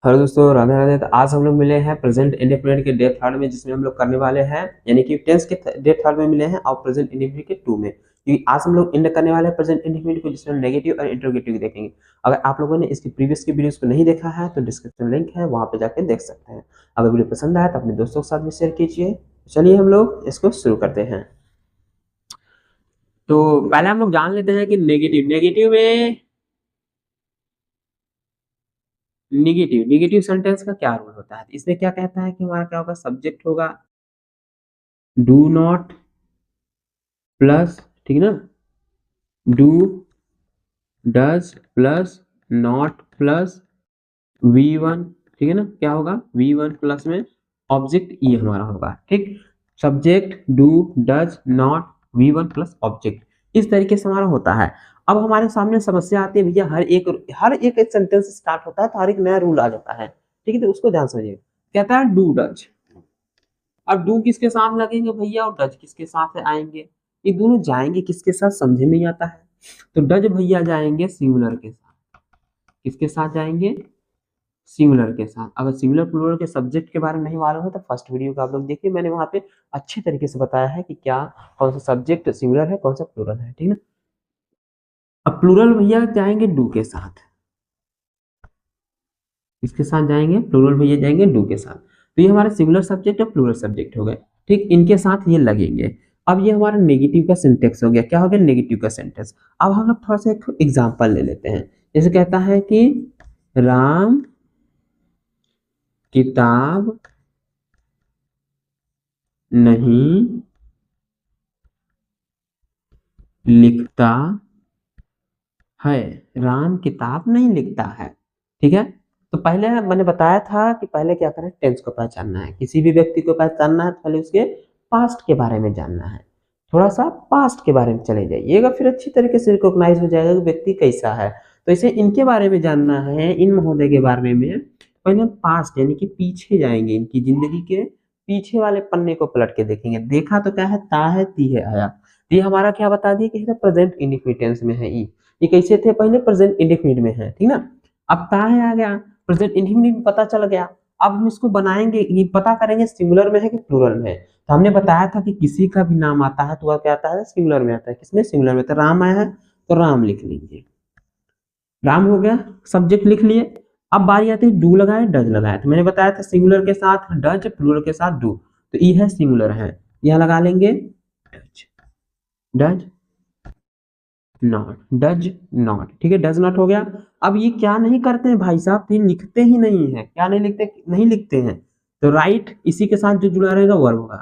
Hello दोस्तों, राधे राधे। तो आज हम लोग मिले हैं प्रेजेंट इंडेफिनिट के डे थर्ड में, जिसमें हम लोग करने वाले हैं यानी कि टेंस के डे थर्ड में मिले हैं और प्रेजेंट इंडेफिनिट के टू में, क्योंकि आज हम लोग इंड करने वाले हैं प्रेजेंट इंडेफिनिट को, जिसमें नेगेटिव और इंटरोगेटिव देखेंगे। अगर आप लोगों ने इसकी प्रीवियस की वीडियोस को नहीं देखा है तो डिस्क्रिप्शन लिंक है, वहां पे जाके देख सकते हैं। अगर वीडियो पसंद आए तो अपने दोस्तों के साथ भी शेयर कीजिए। चलिए हम लोग इसको शुरू करते हैं। तो पहले हम लोग जान लेते हैं कि नेगेटिव नेगेटिव में निगेटिव निगेटिव सेंटेंस का क्या रूल होता है। इसमें क्या कहता है कि हमारा क्या होगा, सब्जेक्ट होगा डू नॉट प्लस, ठीक है ना, do does plus not plus V1, ठीक है ना। क्या होगा, V1 प्लस में ऑब्जेक्ट ई हमारा होगा, ठीक। Subject do does not V1 plus object, इस तरीके से हमारा होता है। अब हमारे सामने समस्या आती है भैया, हर एक सेंटेंस स्टार्ट होता है तो हर एक नया रूल आ जाता है, ठीक है। तो उसको ध्यान समझिए। कहता है डू डज, अब डू किसके साथ लगेंगे भैया और डज किसके साथ आएंगे, ये दोनों जाएंगे किसके साथ समझ में नहीं आता है। तो डज भैया जाएंगे सिंगुलर के साथ, किसके साथ जाएंगे, सिंगुलर के साथ। अगर सिंगुलर प्लूरल के सब्जेक्ट के बारे में नहीं मालूम है तो फर्स्ट वीडियो को आप लोग देखिए, मैंने वहां पे अच्छे तरीके से बताया है कि क्या कौन सा सब्जेक्ट सिंगुलर है कौन सा प्लूरल है, ठीक है ना। अब प्लूरल भैया जाएंगे डू के साथ, इसके साथ जाएंगे प्लूरल भैया जाएंगे डू के साथ। तो ये हमारे सिंगुलर सब्जेक्ट और प्लूरल सब्जेक्ट हो गए, ठीक। इनके साथ ये लगेंगे। अब ये हमारा नेगेटिव का सिंटेक्स हो गया। क्या हो गया, नेगेटिव का सेंटेंस। अब हम लोग थोड़ा सा एक एग्जाम्पल ले लेते हैं। जैसे कहता है कि राम किताब नहीं लिखता है, राम किताब नहीं लिखता है, ठीक है। तो पहले मैंने बताया था कि पहले क्या करें, टेंस को पहचानना है। किसी भी व्यक्ति को पहचानना है तो पहले उसके पास्ट के बारे में जानना है। थोड़ा सा पास्ट के बारे में चले जाइएगा, फिर अच्छी तरीके से रिकॉग्नाइज हो जाएगा कि व्यक्ति कैसा है। तो इसे इनके बारे में जानना है, इन महोदय के बारे में। पहले हम पास्ट यानी कि पीछे जाएंगे, इनकी जिंदगी के पीछे वाले पन्ने को पलट के देखेंगे। देखा तो क्या है, ता है ती है आया। ये हमारा क्या बता दिया कि प्रेजेंट इंडिफिनिट में है। ये कैसे थे, पहले प्रेजेंट इंडेफिनिट में है, ठीक ना। अब ताहे आ गया, प्रेजेंट इंडेफिनिट में पता चल गया। अब हम इसको बनाएंगे, ये पता करेंगे सिंगुलर में है कि प्लूरल में है। तो हमने बताया था कि किसी का भी नाम आता है तो वह क्या आता है, सिंगुलर में आता है। किसमें, सिंगुलर में। तो राम आया है तो राम लिख लीजिए, राम हो गया, सब्जेक्ट लिख लिए। अब बारी आती है डू लगाए डज लगाए। तो मैंने बताया था सिंगुलर के साथ डज, प्लूरल के साथ डू। तो ई है सिंगुलर है, यहां लगा लेंगे does, does not, does not, ठीक है। डज नॉट हो गया। अब ये क्या नहीं करते हैं भाई साहब, ये लिखते ही नहीं है। क्या नहीं लिखते, नहीं लिखते हैं। तो राइट इसी के साथ जो जुड़ा रहेगा वर्ब होगा,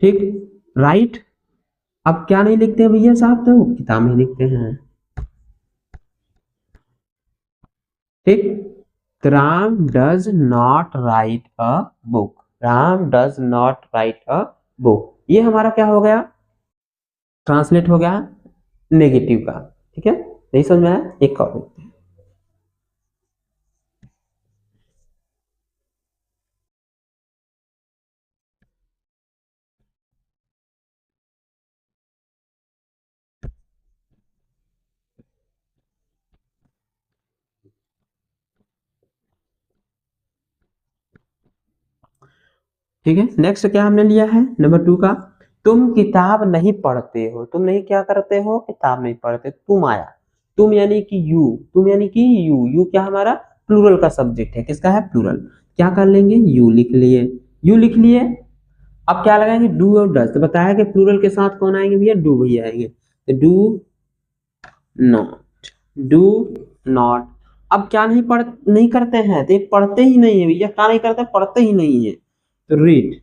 ठीक। राइट, अब क्या नहीं लिखते हैं भैया साहब, तो किताब में लिखते हैं, ठीक। तो Ram does not right a book, Ram does not right a book. ये हमारा क्या हो गया, ट्रांसलेट हो गया नेगेटिव का, ठीक है। नहीं समझ में आया, एक और देखते हैं। ठीक है, नेक्स्ट क्या हमने लिया है, नंबर 2 का। तुम किताब नहीं पढ़ते हो, तुम नहीं क्या करते हो, किताब नहीं पढ़ते। तुम आया, तुम यानी कि यू, तुम यानी कि यू क्या हमारा प्लूरल का सब्जेक्ट है। किसका है, प्लूरल। क्या कर लेंगे, यू लिख लिए, यू लिख लिए। अब क्या लगाएंगे, डू और डज। तो बताया कि प्लूरल के साथ कौन आएंगे भैया, डू भैया आएंगे। तो डू नॉट, डू नॉट। अब क्या नहीं करते हैं, तो ये पढ़ते ही नहीं है भैया। क्या नहीं करते, पढ़ते ही नहीं है। तो रीड,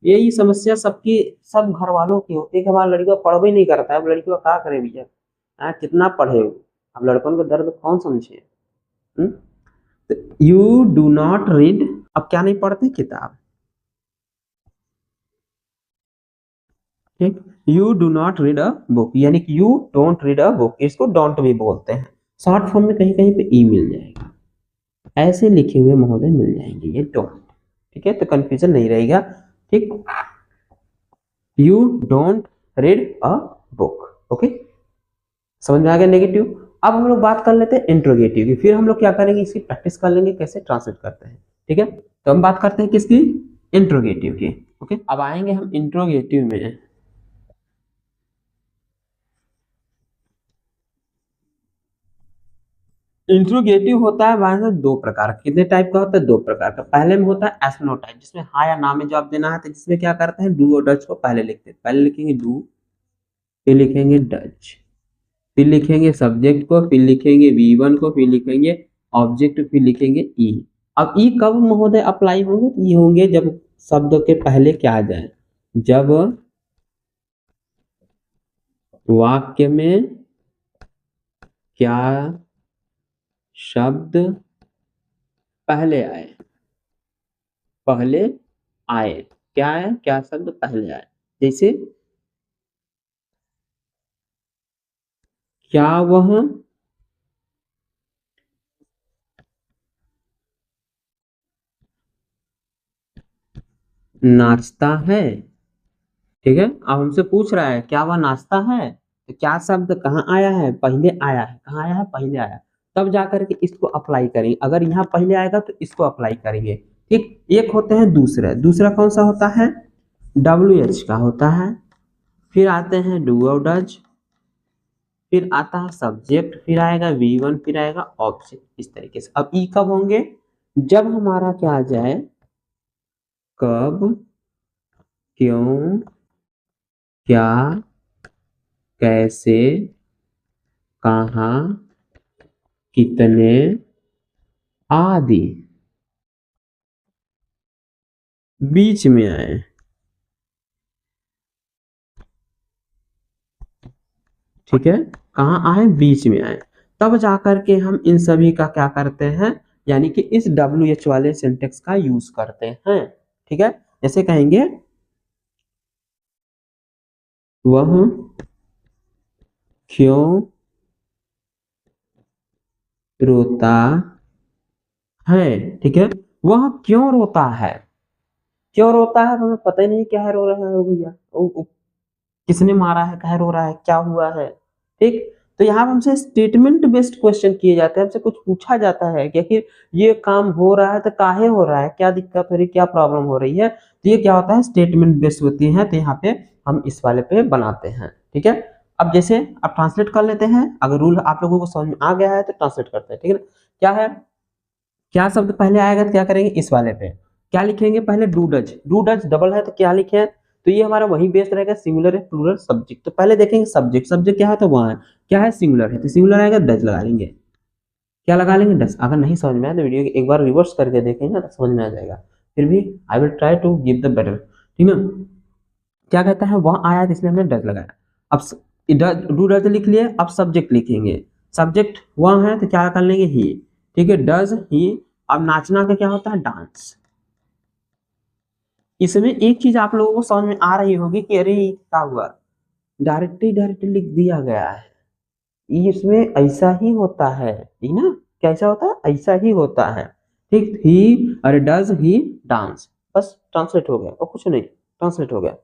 यही समस्या सबकी, सब घर वालों की होती है कि हमारा लड़का पढ़ भी नहीं करता है। अब लड़की को क्या करे भैया, कितना पढ़े वो। अब लड़कों को दर्द कौन समझे। यू डू नॉट रीड, अब क्या नहीं पढ़ते, किताब, ठीक। You do not read a book, यानी कि you don't read a book, इसको डोंट भी बोलते हैं। शॉर्ट फॉर्म में कहीं कहीं पे ई मिल जाएगा, ऐसे लिखे हुए महोदय मिल जाएंगे, ये डोंट, ठीक है। तो कंफ्यूजन नहीं रहेगा, ठीक। You don't read a book, okay. समझ में आ गया नेगेटिव। अब हम लोग बात कर लेते हैं इंट्रोगेटिव की, फिर हम लोग क्या करेंगे इसकी प्रैक्टिस कर लेंगे कैसे ट्रांसलेट करते हैं। ठीक है, तो हम बात करते हैं किसकी, इंट्रोगेटिव की। ओके, अब आएंगे हम इंट्रोगेटिव में। इंट्रोगेटिव होता है वहां से दो प्रकार का, कितने टाइप का होता है, दो प्रकार का। पहले में होता है एसनो टाइप, जिसमें हाँ या ना में जवाब देना है, तो जिसमें क्या करते हैं डू और डच को पहले लिखते हैं, पहले लिखेंगे डू, फिर लिखेंगे डच, फिर लिखेंगे सब्जेक्ट को, फिर लिखेंगे V1 को, फिर लिखेंगे ऑब्जेक्ट, फिर लिखेंगे ई। अब ई कब महोदय अप्लाई होंगे, तो ये होंगे जब शब्द के पहले क्या आ जाए, जब वाक्य में क्या शब्द पहले आए, पहले आए, क्या है, क्या शब्द पहले आए। जैसे क्या वह नाचता है। ठीक है, अब हमसे पूछ रहा है क्या वह नाचता है, तो क्या शब्द कहाँ आया है, पहले आया है, कहाँ आया है, पहले आया, तब जाकर के इसको अप्लाई करेंगे। अगर यहाँ पहले आएगा तो इसको अप्लाई करेंगे। ठीक, एक होते हैं दूसरा, दूसरा कौन सा होता है, WH का होता है, फिर आते हैं डू और डज, फिर आता है सब्जेक्ट, फिर आएगा V1, फिर आएगा ऑब्जेक्ट, इस तरीके से। अब ई कब होंगे, जब हमारा क्या आ जाए, कब, क्यों, क्या, कैसे, कहाँ, कितने आदि बीच में आए। ठीक है, कहाँ आए, बीच में आए, तब जाकर के हम इन सभी का क्या करते हैं, यानी कि इस WH वाले सिंटेक्स का यूज करते हैं। ठीक है, जैसे कहेंगे वह क्यों रोता है। ठीक है, वह क्यों रोता है, क्यों रोता है, हमें पता ही नहीं क्या है, रो रहा है भैया, किसने मारा है, कहे रो रहा है, क्या हुआ है। ठीक, तो यहाँ पे हमसे स्टेटमेंट बेस्ड क्वेश्चन किए जाते हैं, हमसे कुछ पूछा जाता है कि आखिर ये काम हो रहा है तो काहे हो रहा है, क्या दिक्कत हो रही है, क्या प्रॉब्लम हो रही है, तो ये क्या होता है स्टेटमेंट बेस्ड होती है। तो यहाँ पे हम इस वाले पे बनाते हैं। ठीक है, अब जैसे अब ट्रांसलेट कर लेते हैं, अगर रूल आप लोगों को समझ में आ गया है तो ट्रांसलेट करते हैं। ठीक है ना, क्या है, क्या शब्द पहले आएगा तो क्या करेंगे, इस वाले पे क्या लिखेंगे, पहले do does, do does double है तो क्या लिखे, तो ये हमारा वही बेस रहेगा, सिंगुलर है प्लूरल सब्जेक्ट। तो पहले देखेंगे सब्जेक्ट, सब्जेक्ट क्या है तो वहां है, क्या है सिंगुलर है, तो सिंगुलर आएगा डज लगा लेंगे, क्या लगा लेंगे डज। अगर नहीं समझ में आए तो वीडियो एक बार रिवर्स करके देखेंगे ना तो समझ में आ जाएगा, फिर भी I will try to give the better. ठीक है, क्या कहता है, वहां आया तो इसलिए हमने डज लगाया। अब डू डज लिख लिए, अब सब्जेक्ट लिखेंगे, सब्जेक्ट वहां है तो क्या कर लेंगे ही। ठीक है, डज ही। अब नाचना का क्या होता है, डांस। इसमें एक चीज आप लोगों को समझ में आ रही होगी कि अरे ये क्या हुआ, डायरेक्टली लिख दिया गया है, ये इसमें ऐसा ही होता है, ठीक ना, कैसा होता है, ऐसा ही होता है। ठीक, ही अरे डज ही डांस, बस ट्रांसलेट हो गया और कुछ नहीं, ट्रांसलेट हो गया।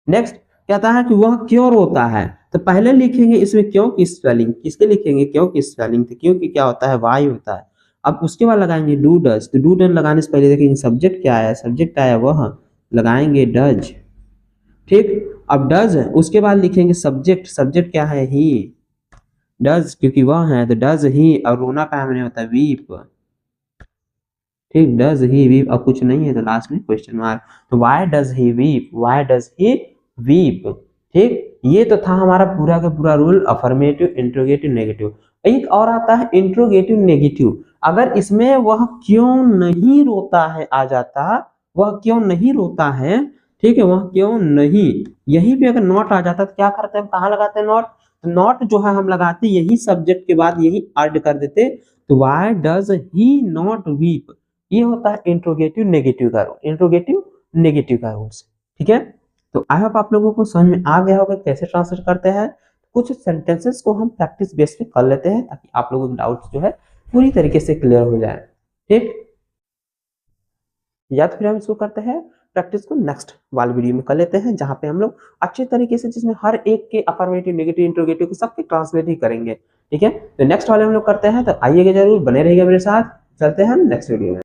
नेक्स्ट कहता है कि वह क्यों रोता है, तो पहले लिखेंगे इसमें क्यों की स्पेलिंग, किसके लिखेंगे, क्यों की स्पेलिंग, तो क्यों की क्या होता है, वाई होता है। अब उसके बाद लगाएंगे डू डज, तो डू डज लगाने से पहले देखेंगे सब्जेक्ट क्या आया, सब्जेक्ट आया वह, लगाएंगे डज। ठीक, अब डज है उसके बाद लिखेंगे सब्जेक्ट, सब्जेक्ट क्या है, ही, डज क्योंकि वह है तो डज ही, और रोना का मैंने होता है वीप। ठीक, डज ही वीप, अब कुछ नहीं है तो लास्ट में क्वेश्चन मार्क, तो why does he weep, why does he weep. ठीक, ये तो था हमारा पूरा का पूरा रूल, अफर्मेटिव, इंट्रोगेटिव, नेगेटिव। एक और आता है इंट्रोगेटिव नेगेटिव, अगर इसमें वह क्यों नहीं रोता है आ जाता, वह क्यों नहीं रोता है, ठीक है, वह क्यों नहीं, यहीं पे अगर नॉट आ जाता तो क्या करते हैं, कहाँ लगाते हैं नॉट, नॉट जो है हम लगाते यही सब्जेक्ट के बाद यही ऐड कर देते, तो why does he not weep. ये होता है इंट्रोगेटिव नेगेटिव का रूल, इंट्रोगेटिव नेगेटिव का रूल्स। ठीक है, तो आई होप आप लोगों को समझ में आ गया होगा कैसे ट्रांसलेट करते हैं। कुछ सेंटेंसेस को हम प्रैक्टिस बेस पे कर लेते हैं ताकि आप लोगों के डाउट्स जो है पूरी तरीके से क्लियर हो जाए। ठीक, या तो फिर हम इसको करते हैं प्रैक्टिस को नेक्स्ट वाले वीडियो में कर लेते हैं, जहाँ पे हम लोग अच्छे तरीके से जिसमें हर एक के अफर्मेटिव, नेगेटिव, इंट्रोगेटिव को सबके ट्रांसलेट ही करेंगे। ठीक है, तो नेक्स्ट वाले हम लोग करते हैं, तो आइएगा जरूर, बने रहिएगा मेरे साथ। चलते हैं नेक्स्ट वीडियो में।